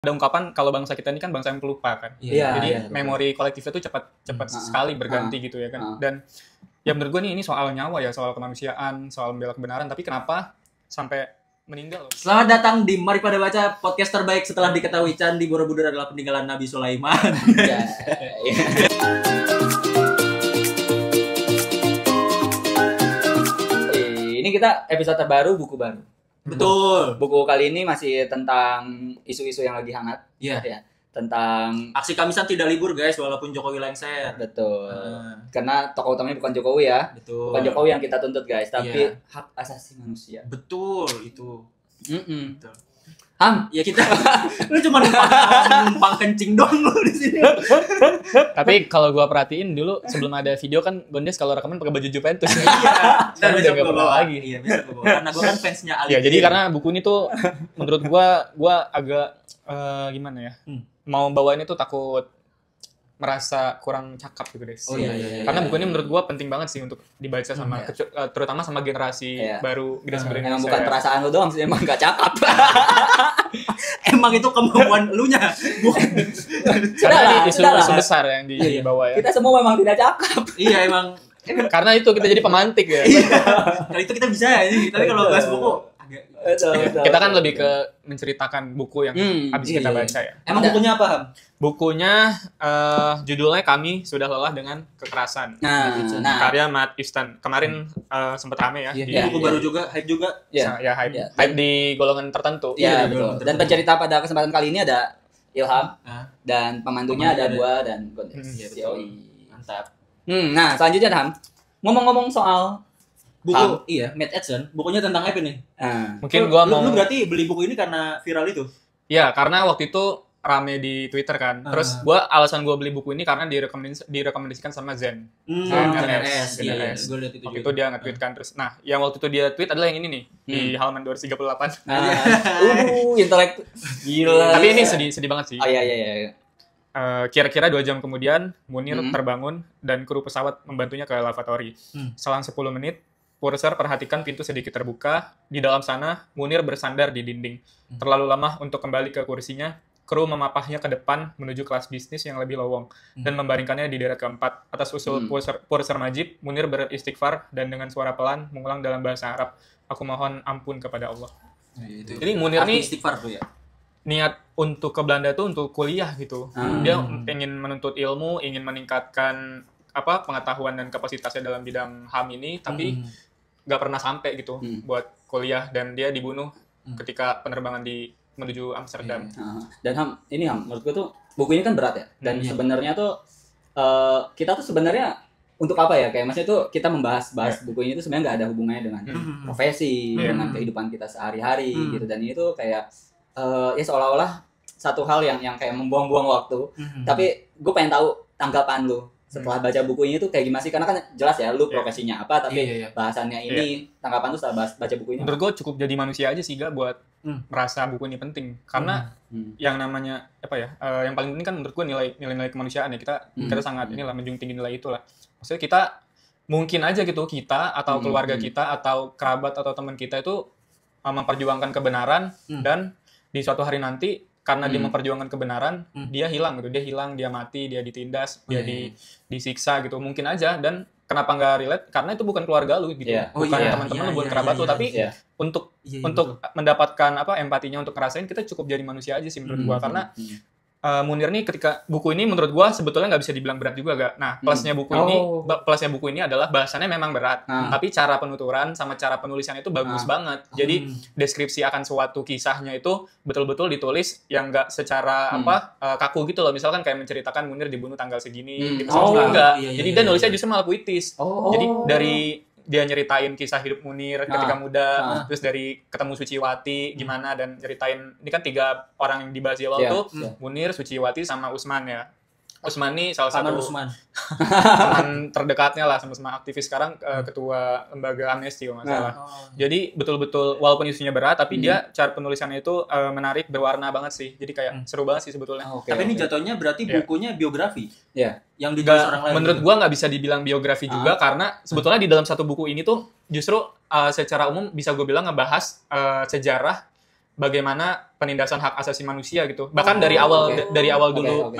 Ada ungkapan kalau bangsa kita ini kan bangsa yang pelupa kan. Jadi memori kolektifnya tuh cepat sekali berganti gitu ya kan. Dan ya menurut gue ini soal nyawa ya, soal kemanusiaan, soal membela kebenaran. Tapi kenapa sampai meninggal? Selamat datang di Mari Pada Baca, podcast terbaik setelah diketahui Candi Borobudur adalah peninggalan Nabi Sulaiman. Ini kita episode terbaru, buku baru. Betul. Buku kali ini masih tentang isu-isu yang lagi hangat. Iya. Ya, tentang Aksi Kamisan tidak libur guys, walaupun Jokowi lengser. betul. Karena tokoh utamanya bukan Jokowi ya. Betul. Bukan Jokowi yang kita tuntut guys, tapi Iya. hak asasi manusia. Betul itu. Betul. Ham, Ya kita, lu cuma numpang kencing dong lu di sini. Tapi kalau gua perhatiin dulu sebelum ada video kan Gondes kalau rekaman pakai baju Juventus. Iya. Sekarang udah nggak pernah lagi. Iya, bisa gua bawa. Karena gua kan fansnya Ali. Ya jadi karena buku ini tuh menurut gua agak gimana ya? Mau bawain itu takut merasa kurang cakap gitu guys. Oh iya. Karena buku ini menurut gua penting banget sih untuk dibaca sama terutama sama generasi baru generasi muda emang Indonesia. bukan perasaan lu doang sih, emang gak cakap. Emang itu kemauan elunya. Bukan. Karena ini isu Sudahlah. besar yang dibawa ya. Kita semua memang tidak cakap. Iya emang. Karena itu kita jadi pemantik ya. Kalau itu kita bisa ya. Tapi kalau bahas buku agak. Kita kan lebih ke menceritakan buku yang habis kita baca ya. Emang bukunya apa, Ham? Bukunya judulnya Kami Sudah Lelah Dengan Kekerasan. Nah, Karya Matt Easton. Kemarin sempat rame ya. Iya, buku baru juga, hype juga. Ya hype di golongan tertentu. Iya, betul. Dan pencerita pada kesempatan kali ini ada Ilham dan pemandunya ada gua dan Gondes. Iya, betul. Mantap. Nah, selanjutnya Ham. Ngomong-ngomong soal Buku, iya, Matt Edson. Bukunya tentang apa nih? Mungkin gua mau Lu berarti beli buku ini karena viral itu? ya karena waktu itu rame di Twitter kan. Terus alasan gua beli buku ini karena direkomendasikan sama Zen. NRS. Iya, NRS. gue lihat itu Waktu juga. itu dia nge-tweet kan terus. Nah, yang waktu itu dia tweet adalah yang ini nih di halaman 238. intelek gila. Tapi ini sedih banget sih. Oh iya. Kira-kira 2 jam kemudian Munir terbangun dan kru pesawat membantunya ke lavatory. Selang 10 menit, Purser perhatikan pintu sedikit terbuka. Di dalam sana, Munir bersandar di dinding. Terlalu lama untuk kembali ke kursinya. Kru memapahnya ke depan menuju kelas bisnis yang lebih lowong dan membaringkannya di deret keempat. Atas usul Purser Majid, Munir beristighfar dan dengan suara pelan mengulang dalam bahasa Arab, "Aku mohon ampun kepada Allah." Jadi Munir nih istighfar tuh ya. niat untuk ke Belanda tuh untuk kuliah gitu. Dia ingin menuntut ilmu, ingin meningkatkan pengetahuan dan kapasitasnya dalam bidang HAM ini, tapi nggak pernah sampai gitu buat kuliah dan dia dibunuh ketika penerbangan menuju Amsterdam. Dan Ham, menurut gue tuh buku ini kan berat ya. Dan sebenarnya tuh kita tuh sebenarnya untuk apa ya? Kayak maksudnya tuh kita membahas buku ini tuh sebenarnya nggak ada hubungannya dengan profesi, dengan kehidupan kita sehari-hari gitu. Dan ini tuh kayak ya seolah-olah satu hal yang kayak membuang-buang waktu. Tapi gue pengen tahu tanggapan lu setelah baca buku ini tuh kayak gimana sih? Karena kan jelas ya lu profesinya apa, tapi bahasannya ini tanggapan lu setelah baca buku ini. Menurut gue cukup jadi manusia aja sih gak buat merasa buku ini penting. Karena yang namanya yang paling penting kan menurut gue nilai kemanusiaan ya. Kita sangat menjunjung tinggi nilai itulah. Maksudnya kita mungkin aja gitu, kita atau keluarga kita atau kerabat atau teman kita itu memperjuangkan kebenaran dan di suatu hari nanti karena dia memperjuangkan kebenaran, dia hilang, dia mati, dia ditindas, dia disiksa gitu, mungkin aja. Dan kenapa nggak relate? Karena itu bukan keluarga lu gitu, bukan teman-teman lu, bukan kerabat lu, tapi untuk mendapatkan empatinya, untuk ngerasain, kita cukup jadi manusia aja sih menurut gua. Karena Munir nih ketika buku ini menurut gua sebetulnya nggak bisa dibilang berat juga gak. Nah plusnya buku ini adalah bahasannya memang berat, tapi cara penuturan sama cara penulisan itu bagus banget. Jadi deskripsi akan suatu kisahnya itu betul-betul ditulis yang nggak secara kaku gitu loh. Misalkan kayak menceritakan Munir dibunuh tanggal segini, gitu. Enggak. Jadi dia nulisnya justru malah puitis. Jadi dari dia nyeritain kisah hidup Munir ketika muda, terus dari ketemu Suciwati gimana, dan nyeritain ini kan 3 orang yang dibahas di awal tuh Munir, Suciwati sama Usman ya. Usman nih salah satu teman terdekatnya lah sama aktivis sekarang, ketua lembaga Amnesty kalau nggak salah. Jadi betul-betul walaupun isunya berat, tapi dia cara penulisannya itu menarik, berwarna banget sih. Jadi kayak seru banget sih sebetulnya. Tapi ini jatuhnya berarti bukunya biografi. Yang ditulis orang lain. Menurut gua nggak bisa dibilang biografi juga, karena sebetulnya di dalam satu buku ini tuh justru secara umum bisa gue bilang ngebahas sejarah bagaimana penindasan hak asasi manusia gitu. Bahkan dari awal dulu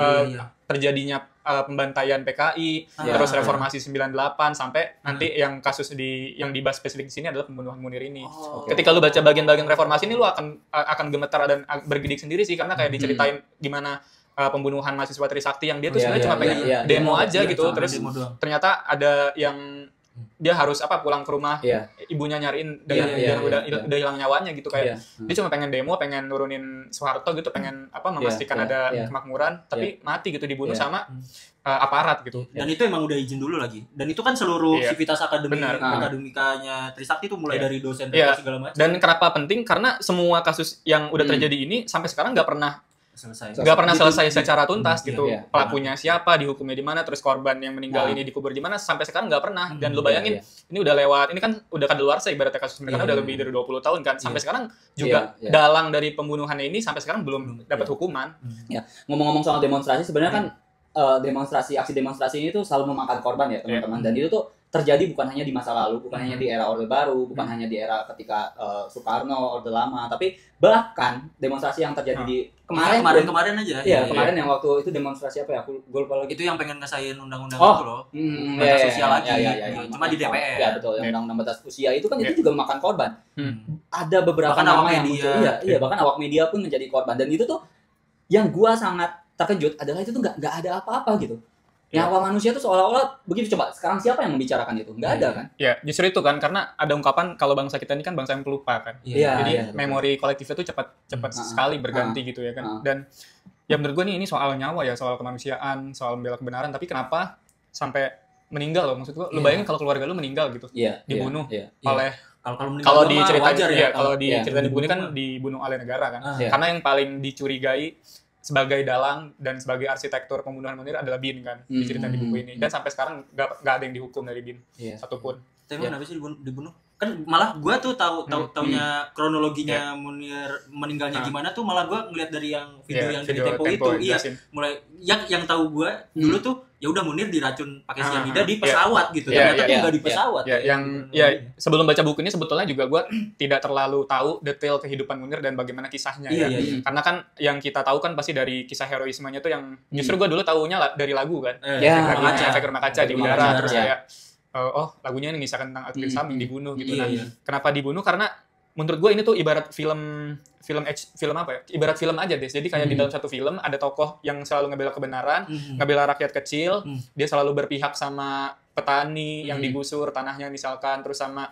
terjadinya pembantaian PKI, terus reformasi 98 sampai nanti yang kasus yang dibahas spesifik di sini adalah pembunuhan Munir ini. Ketika lu baca bagian-bagian reformasi ini lu akan gemetar dan bergidik sendiri sih, karena kayak diceritain gimana pembunuhan mahasiswa Trisakti yang dia tuh sebenarnya cuma pengen demo aja gitu, terus ternyata ada yang dia harus pulang ke rumah, ibunya nyariin dan udah hilang nyawanya gitu, kayak dia cuma pengen demo, pengen nurunin Soeharto gitu, pengen memastikan ada kemakmuran, tapi mati gitu, dibunuh sama aparat gitu. Dan itu emang udah izin dulu lagi. Dan itu kan seluruh sivitas akademikanya Trisakti itu mulai dari dosen segala macam. Dan kenapa penting? Karena semua kasus yang udah terjadi ini sampai sekarang nggak pernah selesai secara tuntas gitu. Pelakunya siapa, dihukumnya di mana, terus korban yang meninggal ini dikubur di mana, sampai sekarang nggak pernah. Dan lu bayangin, ini udah lewat, ini kan udah kadaluarsa ibaratnya kasus mereka udah lebih dari 20 tahun kan. Sampai sekarang juga dalang dari pembunuhannya ini sampai sekarang belum dapat hukuman. Ya, ngomong-ngomong soal demonstrasi, sebenarnya kan aksi demonstrasi ini tuh selalu memakan korban ya teman-teman. Dan itu tuh terjadi bukan hanya di masa lalu, bukan hanya di era Orde Baru, bukan hanya di era ketika Soekarno, Orde Lama, tapi bahkan demonstrasi yang terjadi di kemarin aja. Iya, kemarin yang waktu itu demonstrasi apa ya? Aku lupa lagi. Itu yang pengen ngesain undang-undang itu loh. Batas usia lagi. Cuma di DPR. Ya betul, yang undang-undang batas usia itu kan itu juga memakan korban. Ada beberapa nama yang muncul. Iya, bahkan awak media pun menjadi korban. Dan itu tuh yang gua sangat terkejut adalah itu tuh nggak ada apa-apa gitu. Nyawa manusia tuh seolah-olah begitu. Coba sekarang siapa yang membicarakan itu? Nggak ada kan? Ya, justru itu kan, karena ada ungkapan kalau bangsa kita ini kan bangsa yang pelupa kan. Jadi memori kolektifnya tuh cepat sekali berganti gitu ya kan. Dan ya menurut gue ini soal nyawa ya, soal kemanusiaan, soal membela kebenaran. Tapi kenapa sampai meninggal loh? Maksud gue, lu bayangin kalau keluarga lu meninggal gitu, dibunuh oleh kalau diceritain di buku ini kan dibunuh oleh negara kan. Karena yang paling dicurigai sebagai dalang dan sebagai arsitektur pembunuhan Munir adalah Bin kan, diceritain di buku ini. Dan sampai sekarang nggak ada yang dihukum dari Bin satupun. Tapi kenapa sih dibunuh? Kan malah gue tuh taunya kronologinya Munir meninggalnya gimana tuh, malah gue ngeliat dari yang video yang dari Tempo itu. Mulai yang tahu gue dulu tuh ya udah Munir diracun pakai cyanida di pesawat gitu. Ternyata tuh nggak di pesawat. Sebelum baca buku ini sebetulnya juga gue tidak terlalu tahu detail kehidupan Munir dan bagaimana kisahnya Karena kan yang kita tahu kan pasti dari kisah heroismenya tuh yang justru gue dulu tahunya dari lagu kan. Efek Rumah Kaca di Udara, terus kayak lagunya ini ngisahkan tentang Atlet Saming dibunuh gitu. Kenapa dibunuh? Karena menurut gue ini tuh ibarat film apa ya? Ibarat film aja deh. Jadi kayak di dalam satu film ada tokoh yang selalu ngebela kebenaran, ngebela rakyat kecil, dia selalu berpihak sama petani yang digusur tanahnya misalkan, terus sama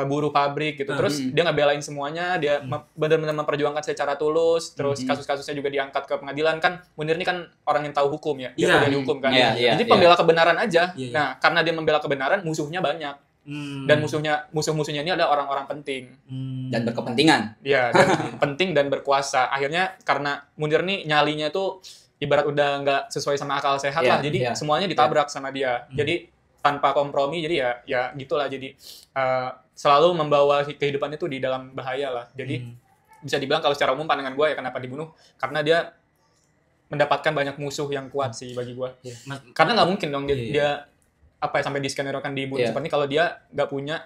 buruh pabrik gitu. Terus dia ngebelain semuanya, dia benar-benar memperjuangkan secara tulus. Terus kasus-kasusnya juga diangkat ke pengadilan kan. Munir ini kan orang yang tahu hukum ya, dia udah dihukum kan. Jadi pembela kebenaran aja. Nah, karena dia membela kebenaran, musuhnya banyak. Dan musuh-musuhnya ini adalah orang-orang penting dan berkepentingan. Iya, dan penting dan berkuasa. Akhirnya karena Munir nih nyalinya tuh ibarat udah nggak sesuai sama akal sehat lah. Jadi semuanya ditabrak sama dia. Jadi tanpa kompromi, jadi ya gitulah. Jadi selalu membawa kehidupan itu di dalam bahaya lah. Jadi bisa dibilang kalau secara umum pandangan gue ya kenapa dibunuh, karena dia mendapatkan banyak musuh yang kuat sih bagi gue. Karena nggak mungkin dong dia sampai diskenerkan dibunuh seperti ini kalau dia nggak punya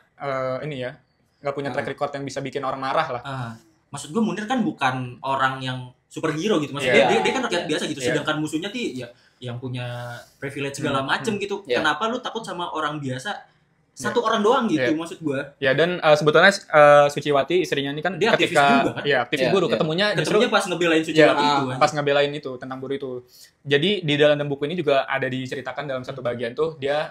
nggak punya track record yang bisa bikin orang marah lah. Maksud gue Munir kan bukan orang yang superhero gitu, maksudnya dia kan rakyat biasa gitu, sedangkan musuhnya tuh ya yang punya privilege segala macem gitu. Kenapa lu takut sama orang biasa? Satu orang doang gitu maksud gue. Ya, dan sebetulnya Suciwati istrinya ini kan dia ketika aktivis buruh ketemunya pas ngebelain Suciwati itu kan. Pas ngebelain itu tentang buruh itu. Jadi di dalam buku ini juga ada diceritakan dalam satu bagian tuh dia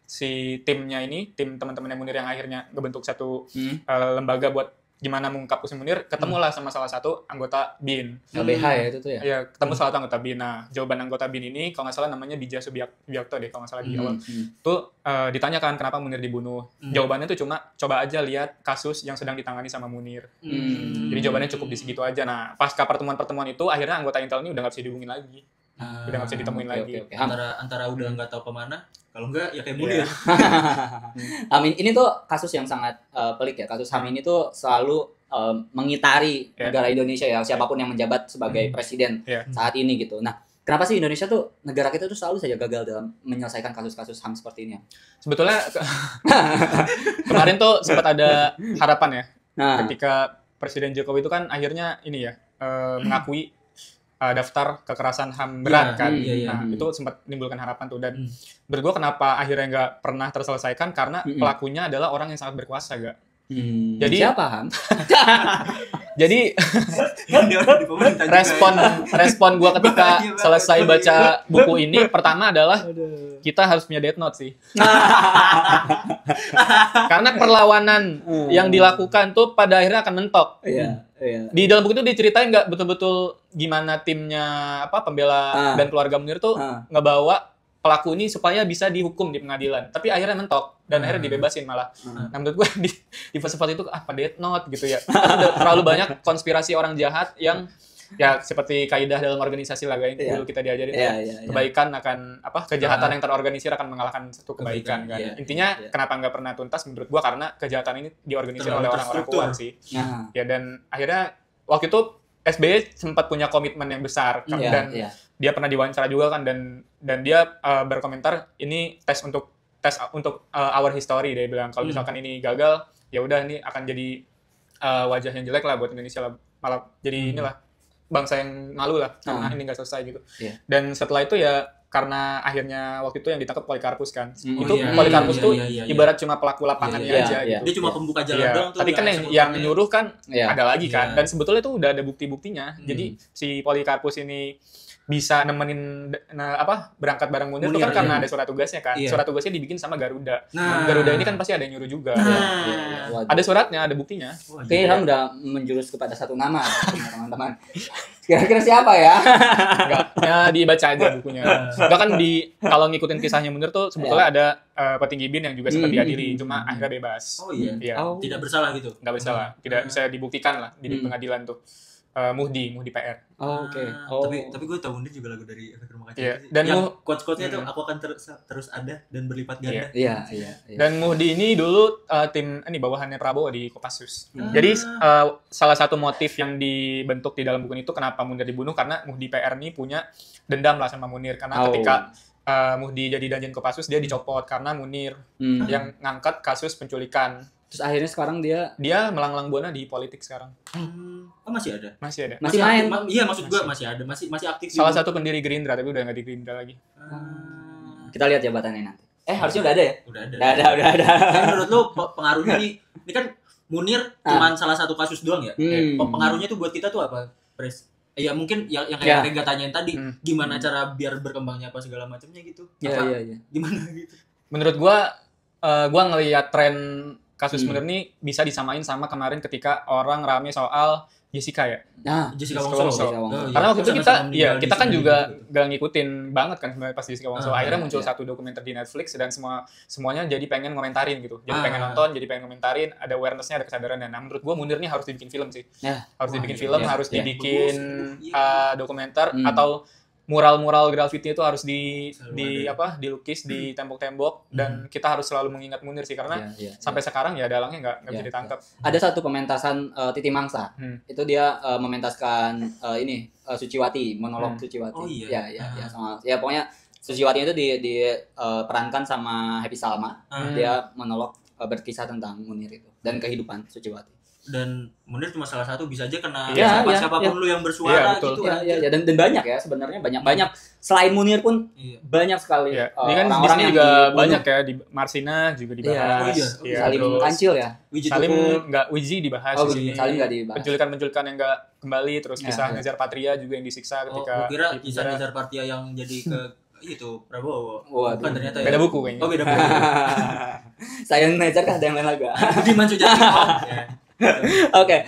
si timnya ini, tim teman-temannya Munir yang akhirnya ngebentuk satu lembaga buat gimana mengungkap kasus Munir, ketemulah sama salah satu anggota BIN. LBH ya itu tuh ya? Iya, ketemu salah satu anggota BIN. Nah, jawaban anggota BIN ini, kalau nggak salah namanya Bija Subiakto deh, kalau nggak salah di awal. Tuh ditanyakan kenapa Munir dibunuh. Jawabannya tuh cuma, coba aja lihat kasus yang sedang ditangani sama Munir. Jadi jawabannya cukup di segitu aja. Nah, pasca pertemuan-pertemuan itu, akhirnya anggota Intel ini udah nggak bisa dihubungin lagi. Udah nggak bisa ditemuin lagi. Antara udah nggak tahu kemana, kalau nggak ya kayak Munir. Amin, ini tuh kasus yang sangat pelik ya. Kasus HAM ini tuh selalu mengitari negara Indonesia ya, siapapun yang menjabat sebagai presiden saat ini gitu. Nah, kenapa sih Indonesia tuh, negara kita tuh selalu saja gagal dalam menyelesaikan kasus-kasus HAM seperti ini ya? Sebetulnya kemarin tuh sempat ada harapan ya, ketika Presiden Jokowi itu kan akhirnya ini ya mengakui daftar kekerasan HAM berat kan. Nah, itu sempat menimbulkan harapan tuh. Dan menurut gue kenapa akhirnya nggak pernah terselesaikan karena pelakunya adalah orang yang sangat berkuasa, gak? Jadi siapa HAM? Jadi respon gue ketika selesai baca buku ini pertama adalah kita harus punya Death Note sih. Karena perlawanan yang dilakukan tuh pada akhirnya akan mentok. Di dalam buku itu diceritain nggak betul-betul gimana timnya pembela dan keluarga Munir tuh ngebawa pelaku ini supaya bisa dihukum di pengadilan, tapi akhirnya mentok dan akhirnya dibebasin malah. Nah, menurut gue di fase-fase itu apa Death Note gitu ya. Terlalu banyak konspirasi orang jahat yang ya seperti kaidah dalam organisasi lah yang dulu kita diajarin. Kebaikan akan kejahatan yang terorganisir akan mengalahkan satu kebaikan kan. Intinya kenapa nggak pernah tuntas menurut gue karena kejahatan ini diorganisir oleh orang-orang kuat sih. Ya dan akhirnya waktu itu SBY sempat punya komitmen yang besar kan, dan dia pernah diwawancara juga kan dan dia berkomentar ini tes untuk our history. Dia bilang kalau misalkan ini gagal ya udah ini akan jadi wajah yang jelek lah buat Indonesia lah, malah jadi inilah bangsa yang malu lah karena ini nggak selesai gitu. Dan setelah itu ya karena akhirnya waktu itu yang ditangkap Polikarpus kan. Polikarpus tuh ibarat cuma pelaku lapangannya aja gitu. Dia cuma pembuka jalan doang tuh. Tapi kan yang nyuruh kan ada lagi kan. Dan sebetulnya itu udah ada bukti-buktinya. Jadi si Polikarpus ini bisa nemenin berangkat bareng Munir itu kan karena ada surat tugasnya kan. Surat tugasnya dibikin sama Garuda. Garuda ini kan pasti ada yang nyuruh juga. Ada suratnya, ada buktinya. Oke, kamu udah menjurus kepada satu nama teman-teman. Kira-kira siapa ya? Enggak, ya dibaca aja bukunya. Enggak kan kalau ngikutin kisahnya Munir tuh sebetulnya ada petinggi BIN yang juga sempat diadili, cuma akhirnya bebas. Oh iya. Tidak bersalah gitu. Enggak bersalah. Tidak bisa dibuktikan lah di pengadilan tuh. Muhdi PR. Oke. Tapi gue tahu Munir juga lagu dari Efek Rumah Kaca. Dan yang quotes-quotesnya itu aku akan terus ada dan berlipat ganda. Iya. Dan Muhdi ini dulu tim bawahannya Prabowo di Kopassus. Jadi salah satu motif yang dibentuk di dalam buku itu kenapa Munir dibunuh karena Muhdi PR ini punya dendam lah sama Munir karena ketika Muhdi jadi Danjen Kopassus dia dicopot karena Munir yang ngangkat kasus penculikan. Terus akhirnya sekarang dia melanglang buana di politik sekarang. Oh masih ada? Masih main? Iya maksud gue masih ada, masih aktif. Salah satu pendiri Gerindra tapi udah nggak di Gerindra lagi. Kita lihat jabatannya nanti. Harusnya udah ada ya? Udah ada. Menurut lu pengaruhnya ini kan Munir cuma salah satu kasus doang ya? Pengaruhnya tuh buat kita tuh apa, Pres? Ya mungkin yang kayak Rega tanyain tadi, gimana cara biar berkembangnya apa segala macamnya gitu? Iya. Gimana gitu? Menurut gua ngelihat tren kasus Munir ini bisa disamain sama kemarin ketika orang rame soal Jessica ya. Jessica Wongso. Karena waktu itu kita kan juga gak ngikutin banget kan sebenarnya pas Jessica Wongso. Akhirnya muncul satu dokumenter di Netflix dan semuanya jadi pengen ngomentarin gitu. Jadi pengen nonton, jadi pengen ngomentarin, ada awareness-nya, ada kesadarannya. Nah, menurut gua Munir ini harus dibikin film sih. Harus dibikin film, harus dibikin dokumenter atau mural-mural graffiti itu harus dilukis di tembok-tembok dan kita harus selalu mengingat Munir sih karena sampai sekarang ya dalangnya nggak bisa ditangkap. Ada satu pementasan Titi Mangsa itu dia mementaskan Suciwati, monolog Suciwati. Oh iya. Ya pokoknya Suciwati itu diperankan sama Happy Salma. Dia monolog berkisah tentang Munir itu dan kehidupan Suciwati. Dan Munir cuma salah satu, bisa aja kena siapapun lu yang bersuara gitu. Dan banyak ya sebenarnya banyak selain Munir pun banyak sekali ini kan di sini juga banyak ya, di Marsina juga dibahas. Salim Kancil ya. Salim Wiji dibahas di sini. Salim enggak dibahas. Penculikan yang enggak kembali, terus kisah Nezar Patria juga yang disiksa ketika kira kisah Nezar Patria yang jadi ke itu Prabowo. Bukan ternyata beda buku kayaknya. Beda buku. Saya Nezar kan ada yang lain lagi. Budiman Sujatmiko. Oke.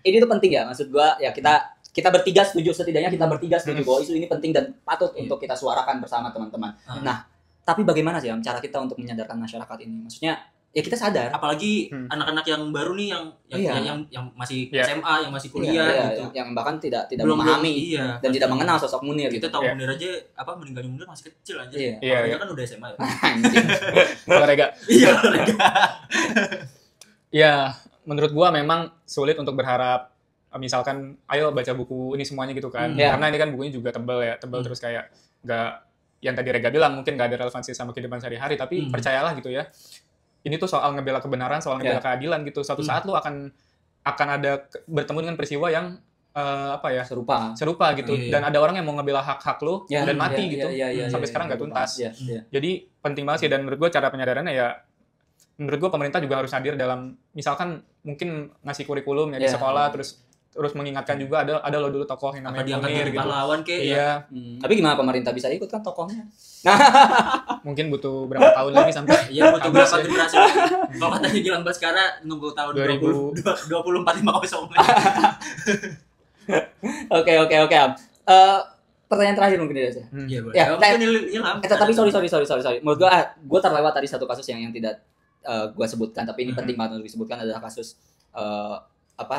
Ini tuh penting ya, maksud gua ya kita bertiga setuju, setidaknya kita bertiga setuju bahwa isu ini penting dan patut untuk kita suarakan bersama teman-teman. Nah, tapi bagaimana sih cara kita untuk menyadarkan masyarakat ini? Maksudnya ya kita sadar. Apalagi anak-anak yang baru nih yang masih SMA, yang masih kuliah gitu. Yang bahkan tidak memahami dan tidak mengenal sosok Munir. Kita tahu Munir aja meninggalnya Munir masih kecil aja. Dia kan udah SMA ya. Kalau Rega. Iya. Ya, menurut gua memang sulit untuk berharap misalkan ayo baca buku ini semuanya gitu kan. Karena ini kan bukunya juga tebal terus kayak nggak, yang tadi Rega bilang mungkin nggak ada relevansi sama kehidupan sehari-hari, tapi percayalah gitu ya. Ini tuh soal ngebela kebenaran, soal ngebela keadilan gitu. Suatu saat lu akan akan ada bertemu dengan peristiwa yang serupa gitu, dan ada orang yang mau ngebela hak-hak lo dan mati gitu, sampai sekarang nggak tuntas. Jadi penting banget sih, dan menurut gue cara penyadarannya ya, menurut gue pemerintah juga harus hadir dalam, misalkan mungkin ngasih kurikulum ya di sekolah, terus mengingatkan juga ada lo dulu tokoh yang namanya Munir gitu. Pahlawan kayak iya. Tapi gimana pemerintah bisa ikut kan tokohnya? Mungkin butuh berapa tahun lagi sampai butuh berapa generasi. Kalau katanya Gilang Baskara nunggu tahun 2050. Oke. Pertanyaan terakhir mungkin dari saya. Tapi sorry. Menurut gue terlewat tadi satu kasus yang tidak gue sebutkan, tapi ini penting banget untuk disebutkan, adalah kasus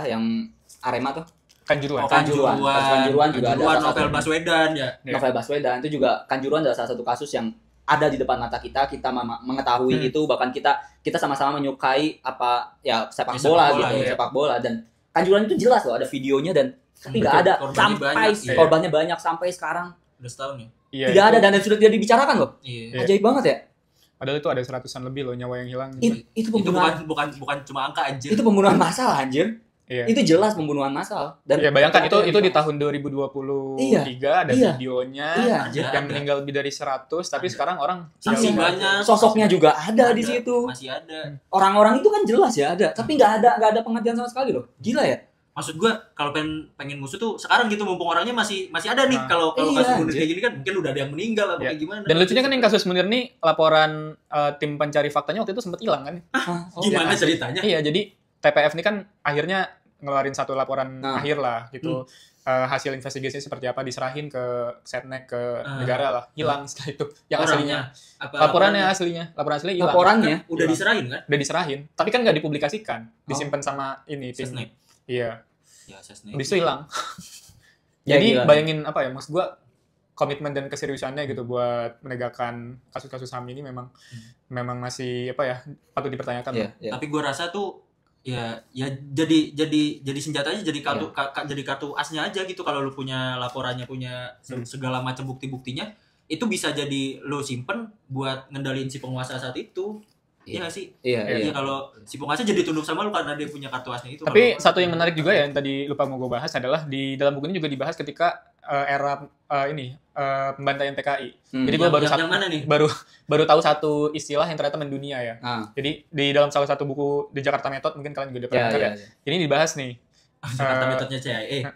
yang Arema tuh. Kanjuruhan juga ada. Novel Baswedan ya. Novel Baswedan itu juga, Kanjuruhan adalah salah satu kasus yang ada di depan mata kita mengetahui itu, bahkan kita sama-sama menyukai sepak bola, dan Kanjuruhan itu jelas loh ada videonya, dan tapi nggak ada korbannya banyak sampai sekarang. Udah setahun ya? Iya, tidak ada, dan sudah tidak dibicarakan loh. Iya. Ajaib banget ya. Padahal itu ada 100-an lebih loh nyawa yang hilang. Itu pembunuhan. Bukan cuma angka anjir. Itu pembunuhan massal anjir. Iya. Itu jelas pembunuhan massal. Dan bayangkan itu di tahun 2023 ada videonya yang meninggal lebih dari 100, tapi sekarang orang saksi banyak. Sosoknya juga ada di situ. Masih ada. Orang-orang itu kan jelas ya ada, tapi nggak ada pengertian sama sekali loh. Gila ya. Maksud gue kalau pengen musuh tuh sekarang gitu, mumpung orangnya masih ada nih. Kalau kasus Munir kayak gini kan mungkin udah ada yang meninggal apa kayak gimana. Dan lucunya kan yang kasus Munir nih, laporan tim pencari faktanya waktu itu sempat hilang kan. Gimana ceritanya? Iya, jadi TPF ini kan akhirnya ngeluarin satu laporan akhir lah gitu. Hasil investigasinya seperti apa diserahin ke Setnek, ke negara lah. Hilang setelah itu. Yang aslinya. Laporan aslinya hilang. Laporannya udah diserahin kan? Udah diserahin. Tapi kan nggak dipublikasikan. Disimpan sama ini tim. Setnek. Iya. Ya, habis itu hilang. Jadi bayangin maksud gua komitmen dan keseriusannya gitu buat menegakkan kasus-kasus HAM ini memang masih patut dipertanyakan. Tapi gua rasa tuh jadi senjatanya, jadi kartu asnya aja gitu. Kalau lu punya laporannya, punya segala macam bukti-buktinya, itu bisa jadi lu simpen buat ngendaliin si penguasa saat itu. Iya nggak sih? Iya. Kalau si penguasa jadi tunduk sama lu karena dia punya kartu asnya itu. Tapi satu yang menarik juga ya, yang tadi lupa mau gue bahas adalah di dalam buku ini juga dibahas ketika era pembantaian PKI. Jadi gue baru tahu satu istilah yang ternyata mendunia ya. Jadi di dalam salah satu buku The Jakarta Method, mungkin kalian juga udah pernah dengar ya. Ini dibahas nih. Jakarta Methodnya CIA.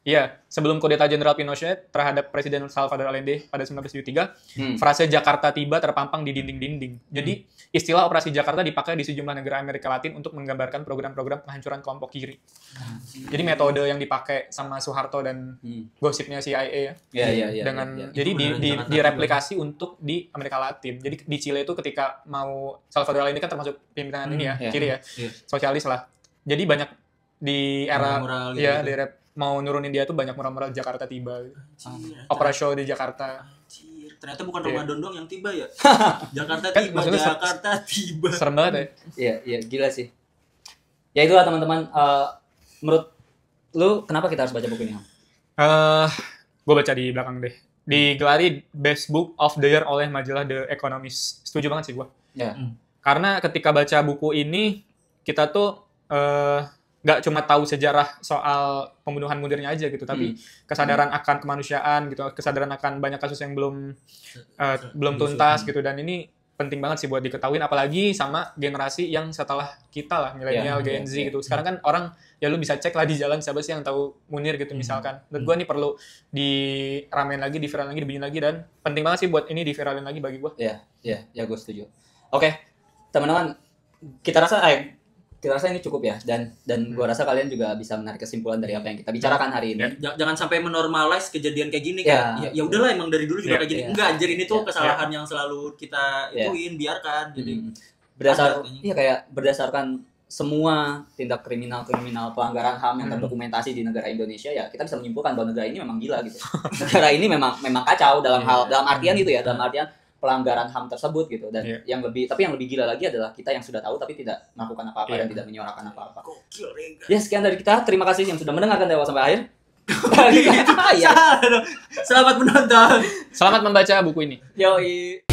Iya, sebelum kudeta Jenderal Pinochet terhadap Presiden Salvador Allende pada 1973, frase Jakarta tiba terpampang di dinding-dinding. Jadi, istilah operasi Jakarta dipakai di sejumlah negara Amerika Latin untuk menggambarkan program-program penghancuran kelompok kiri. Jadi, metode yang dipakai sama Soeharto dan gosipnya CIA jadi direplikasi untuk di Amerika Latin. Jadi, di Chile itu ketika mau Salvador Allende kan termasuk pimpinan ini ya, kiri ya, sosialis lah. Jadi, banyak di era mau nurunin dia tuh banyak mural-mural Jakarta tiba. Opera di Jakarta. Ternyata bukan Ramadan doang yang tiba ya. Jakarta tiba. Serem banget ya. Iya, gila sih. Ya itulah teman-teman, menurut lu kenapa kita harus baca buku ini? Gue baca di belakang deh. Digelari Best Book of the Year oleh majalah The Economist. Setuju banget sih gue. Karena ketika baca buku ini, kita tuh nggak cuma tahu sejarah soal pembunuhan Munirnya aja gitu, tapi kesadaran akan kemanusiaan gitu, kesadaran akan banyak kasus yang belum tuntas gitu, dan ini penting banget sih buat diketahuin, apalagi sama generasi yang setelah kita lah, milenial, Gen Z gitu. Sekarang kan orang, ya lu bisa cek lah di jalan siapa sih yang tahu Munir gitu misalkan. Menurut gue ini perlu diramein lagi, diviralin lagi, dibikin lagi, dan penting banget sih buat ini diviralin lagi bagi gue. Iya, gue setuju. Oke, teman-teman, kita rasa ini cukup ya, dan gue rasa kalian juga bisa menarik kesimpulan dari apa yang kita bicarakan hari ini. Jangan sampai menormalize kejadian kayak gini kan. Ya udahlah, emang dari dulu juga kayak gini. Enggak, anjir, ini tuh kesalahan yang selalu kita biarkan. Jadi berdasarkan semua tindak kriminal pelanggaran HAM yang terdokumentasi di negara Indonesia, ya kita bisa menyimpulkan bahwa negara ini memang gila gitu. Negara ini memang kacau dalam artian itu ya, dalam artian pelanggaran HAM tersebut gitu, dan yang lebih gila lagi adalah kita yang sudah tahu tapi tidak melakukan apa-apa dan tidak menyuarakan apa-apa. Ya, sekian dari kita. Terima kasih yang sudah mendengarkan dari awal sampai akhir. Selamat menonton. Selamat membaca buku ini. Yoi.